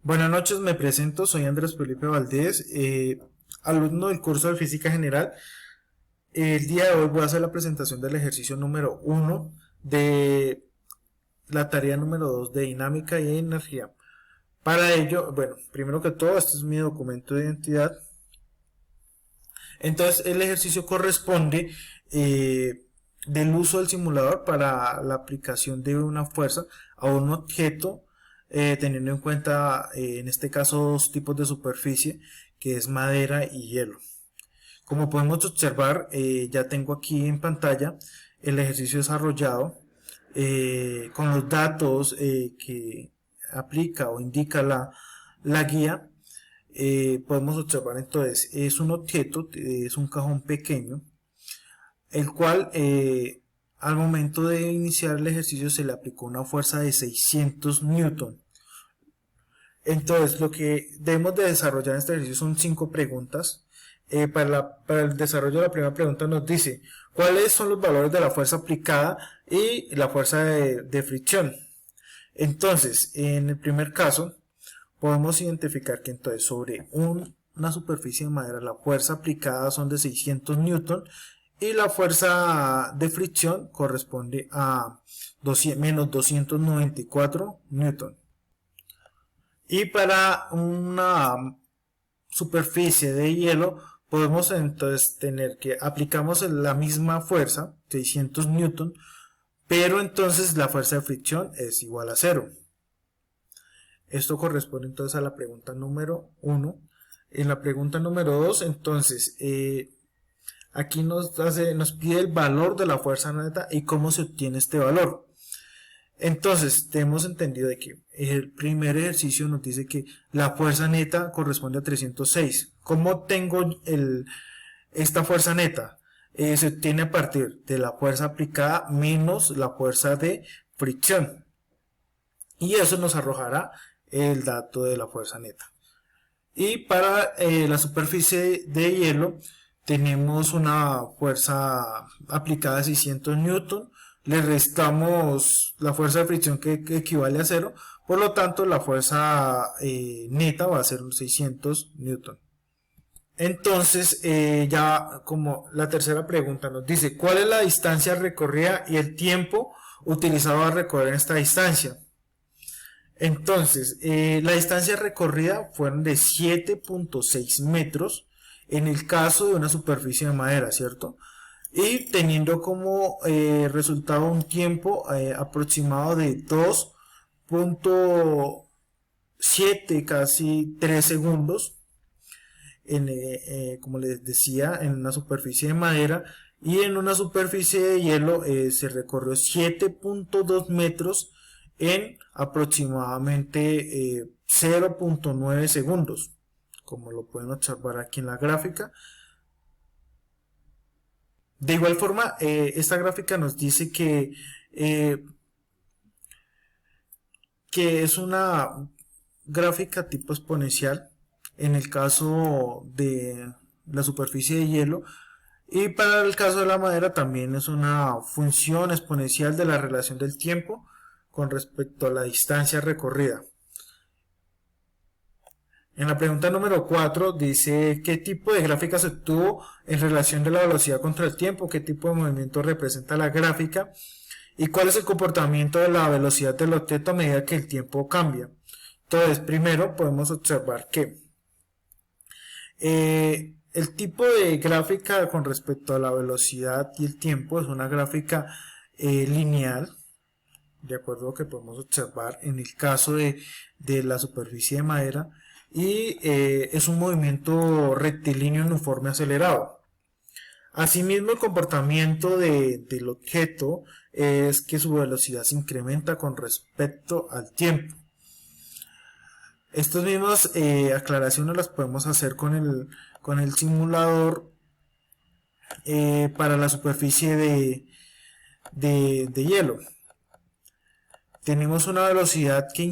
Buenas noches, me presento, soy Andrés Felipe Valdés, alumno del curso de Física General. El día de hoy voy a hacer la presentación del ejercicio número 1 de la tarea número 2 de dinámica y energía. Para ello, bueno, primero que todo, este es mi documento de identidad. Entonces, el ejercicio corresponde del uso del simulador para la aplicación de una fuerza a un objeto, teniendo en cuenta en este caso dos tipos de superficie, que es madera y hielo. Como podemos observar, ya tengo aquí en pantalla el ejercicio desarrollado con los datos que aplica o indica la guía. Podemos observar entonces, es un objeto, es un cajón pequeño, el cual al momento de iniciar el ejercicio se le aplicó una fuerza de 600 newton. Entonces, lo que debemos de desarrollar en este ejercicio son 5 preguntas. Para el desarrollo de la primera pregunta nos dice cuáles son los valores de la fuerza aplicada y la fuerza de fricción. Entonces, en el primer caso, podemos identificar que entonces sobre una superficie de madera la fuerza aplicada son de 600 newton y la fuerza de fricción corresponde a menos 294 newton. Y para una superficie de hielo podemos entonces tener que aplicamos la misma fuerza, 600 newton, pero entonces la fuerza de fricción es igual a 0. Esto corresponde entonces a la pregunta número 1. En la pregunta número 2, entonces, aquí nos pide el valor de la fuerza neta y cómo se obtiene este valor. Entonces, tenemos entendido de que el primer ejercicio nos dice que la fuerza neta corresponde a 306. ¿Cómo tengo esta fuerza neta? Se obtiene a partir de la fuerza aplicada menos la fuerza de fricción. Y eso nos arrojará el dato de la fuerza neta. Y para la superficie de hielo tenemos una fuerza aplicada de 600 newton, le restamos la fuerza de fricción que equivale a 0, por lo tanto la fuerza neta va a ser 600 newton. Entonces, ya como la tercera pregunta nos dice, ¿cuál es la distancia recorrida y el tiempo utilizado a recorrer esta distancia? Entonces, la distancia recorrida fueron de 7.6 metros en el caso de una superficie de madera, ¿cierto? Y teniendo como resultado un tiempo aproximado de 2.7, casi 3 segundos, como les decía, en una superficie de madera, y en una superficie de hielo se recorrió 7.2 metros en aproximadamente 0.9 segundos, como lo pueden observar aquí en la gráfica. De igual forma, esta gráfica nos dice que es una gráfica tipo exponencial en el caso de la superficie de hielo, y para el caso de la madera también es una función exponencial de la relación del tiempo con respecto a la distancia recorrida. En la pregunta número 4 dice qué tipo de gráfica se obtuvo en relación de la velocidad contra el tiempo, qué tipo de movimiento representa la gráfica y cuál es el comportamiento de la velocidad del objeto a medida que el tiempo cambia. Entonces, primero podemos observar que el tipo de gráfica con respecto a la velocidad y el tiempo es una gráfica lineal, de acuerdo a lo que podemos observar en el caso de la superficie de madera, y es un movimiento rectilíneo uniforme acelerado. Asimismo, el comportamiento del objeto es que su velocidad se incrementa con respecto al tiempo. Estas mismas aclaraciones las podemos hacer con el simulador para la superficie de hielo. Tenemos una velocidad que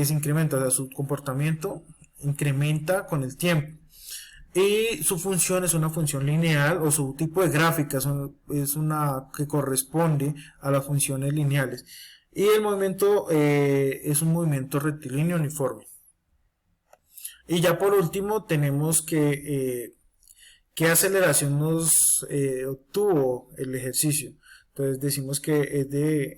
se incrementa, o sea, su comportamiento incrementa con el tiempo. Y su función es una función lineal, o su tipo de gráfica es una que corresponde a las funciones lineales. y el movimiento es un movimiento rectilíneo uniforme. Y ya por último tenemos que qué aceleración nos obtuvo el ejercicio. Entonces decimos que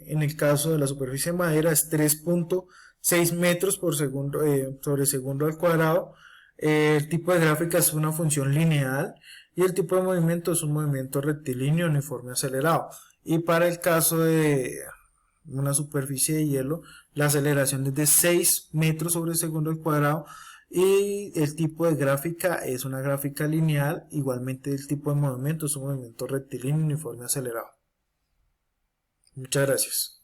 en el caso de la superficie de madera es 3.6 metros por segundo sobre segundo al cuadrado. El tipo de gráfica es una función lineal y el tipo de movimiento es un movimiento rectilíneo uniforme acelerado. Y para el caso de una superficie de hielo, la aceleración es de 6 metros sobre segundo al cuadrado y el tipo de gráfica es una gráfica lineal. Igualmente el tipo de movimiento es un movimiento rectilíneo uniforme acelerado. Muchas gracias.